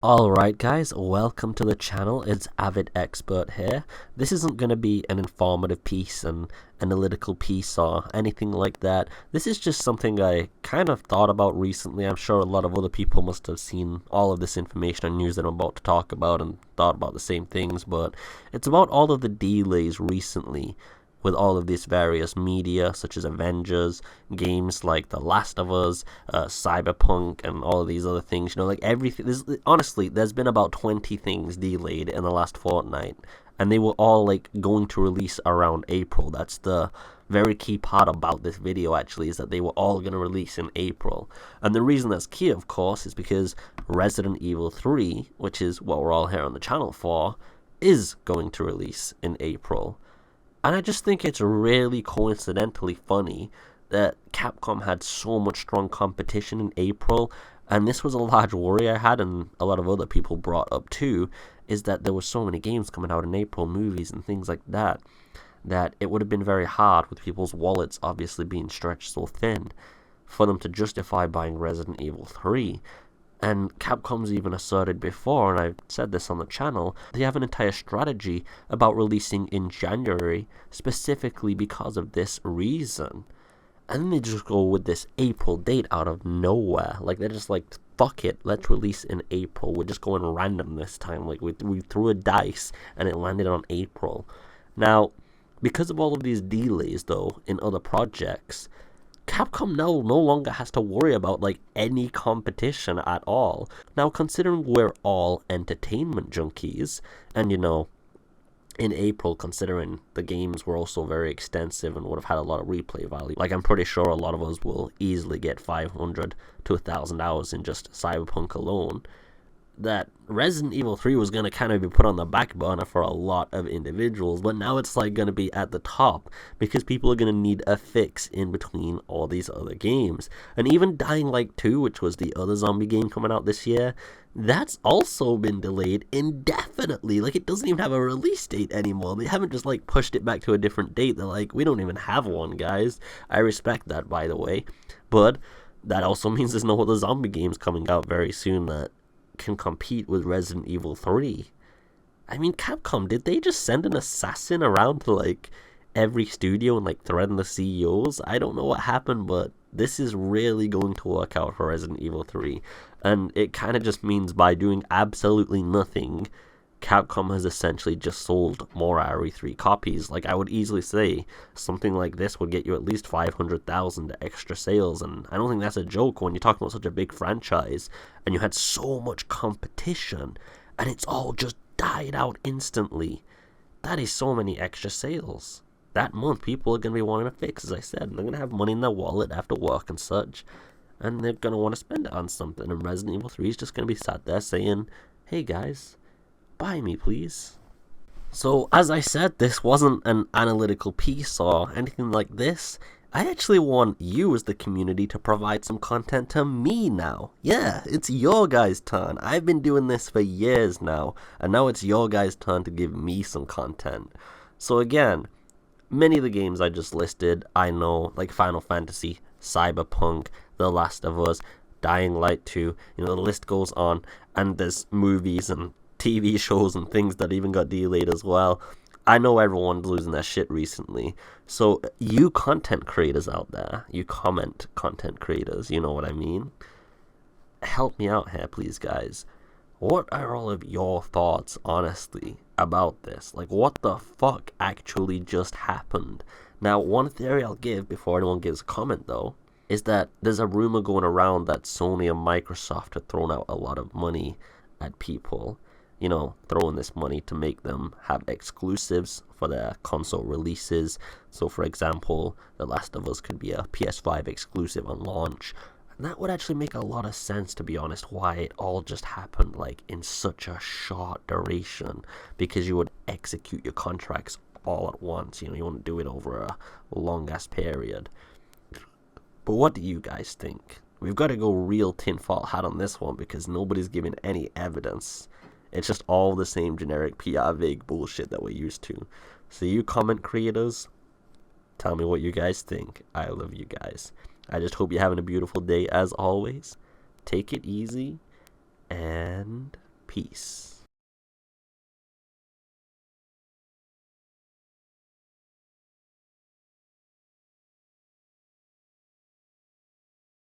Alright guys, welcome to the channel. It's AvidExpert here. This isn't going to be an informative piece, an analytical piece or anything like that. This is just something I kind of thought about recently. I'm sure a lot of other people must have seen all of this information and news that I'm about to talk about and thought about the same things, but it's about all of the delays recently with all of these various media, such as Avengers, games like The Last of Us, Cyberpunk, and all of these other things. You know, like everything. Honestly, there's been about 20 things delayed in the last fortnight, and they were all like going to release around April. That's the very key part about this video, actually, is that they were all going to release in April. And the reason that's key, of course, is because Resident Evil 3, which is what we're all here on the channel for, is going to release in April. And I just think it's really coincidentally funny that Capcom had so much strong competition in April, and this was a large worry I had, and a lot of other people brought up too, is that there were so many games coming out in April, movies and things like that, that it would have been very hard, with people's wallets obviously being stretched so thin, for them to justify buying Resident Evil 3. And Capcom's even asserted before, and I've said this on the channel, they have an entire strategy about releasing in January, specifically because of this reason. And then they just go with this April date out of nowhere. Like, they're just like, fuck it, let's release in April. We're just going random this time. Like, we threw a dice, and it landed on April. Now, because of all of these delays, though, in other projects, Capcom now no longer has to worry about like any competition at all. Now, considering we're all entertainment junkies, and you know, in April, considering the games were also very extensive and would have had a lot of replay value, like I'm pretty sure a lot of us will easily get 500 to 1,000 hours in just Cyberpunk alone, that Resident Evil 3 was going to kind of be put on the back burner for a lot of individuals, but now it's like going to be at the top because people are going to need a fix in between all these other games. And even Dying Light 2, which was the other zombie game coming out this year, that's also been delayed indefinitely. Like, it doesn't even have a release date anymore. They haven't just like pushed it back to a different date. They're like, we don't even have one, guys. I respect that, by the way, but that also means there's no other zombie games coming out very soon that can compete with Resident Evil 3. I mean, Capcom, did they just send an assassin around to like every studio and like threaten the CEOs? I don't know what happened, but this is really going to work out for Resident Evil 3. And it kind of just means by doing absolutely nothing, Capcom has essentially just sold more RE3 copies. Like, I would easily say something like this would get you at least 500,000 extra sales, and I don't think that's a joke when you're talking about such a big franchise, and you had so much competition, and it's all just died out instantly. That is so many extra sales. That month, people are going to be wanting a fix, as I said, and they're going to have money in their wallet after work and such, and they're going to want to spend it on something, and Resident Evil 3 is just going to be sat there saying, hey guys, buy me, please. So, as I said, this wasn't an analytical piece or anything like this. I actually want you as the community to provide some content to me now. Yeah, it's your guys' turn. I've been doing this for years now, and now it's your guys' turn to give me some content. So again, many of the games I just listed, I know, like Final Fantasy, Cyberpunk, The Last of Us, Dying Light 2, you know, the list goes on, and there's movies and TV shows and things that even got delayed as well. I know everyone's losing their shit recently. So you content creators out there, you comment content creators, you know what I mean? Help me out here, please, guys. What are all of your thoughts, honestly, about this? Like, what the fuck actually just happened? Now, one theory I'll give before anyone gives a comment, though, is that there's a rumor going around that Sony and Microsoft have thrown out a lot of money at people, you know, throwing this money to make them have exclusives for their console releases. So, for example, The Last of Us could be a PS5 exclusive on launch. And that would actually make a lot of sense, to be honest, why it all just happened, like, in such a short duration. Because you would execute your contracts all at once. You know, you wouldn't do it over a long-ass period. But what do you guys think? We've got to go real tinfoil hat on this one because nobody's giving any evidence. It's just all the same generic PR vague bullshit that we're used to. So you comment creators, tell me what you guys think. I love you guys. I just hope you're having a beautiful day as always. Take it easy, and Peace.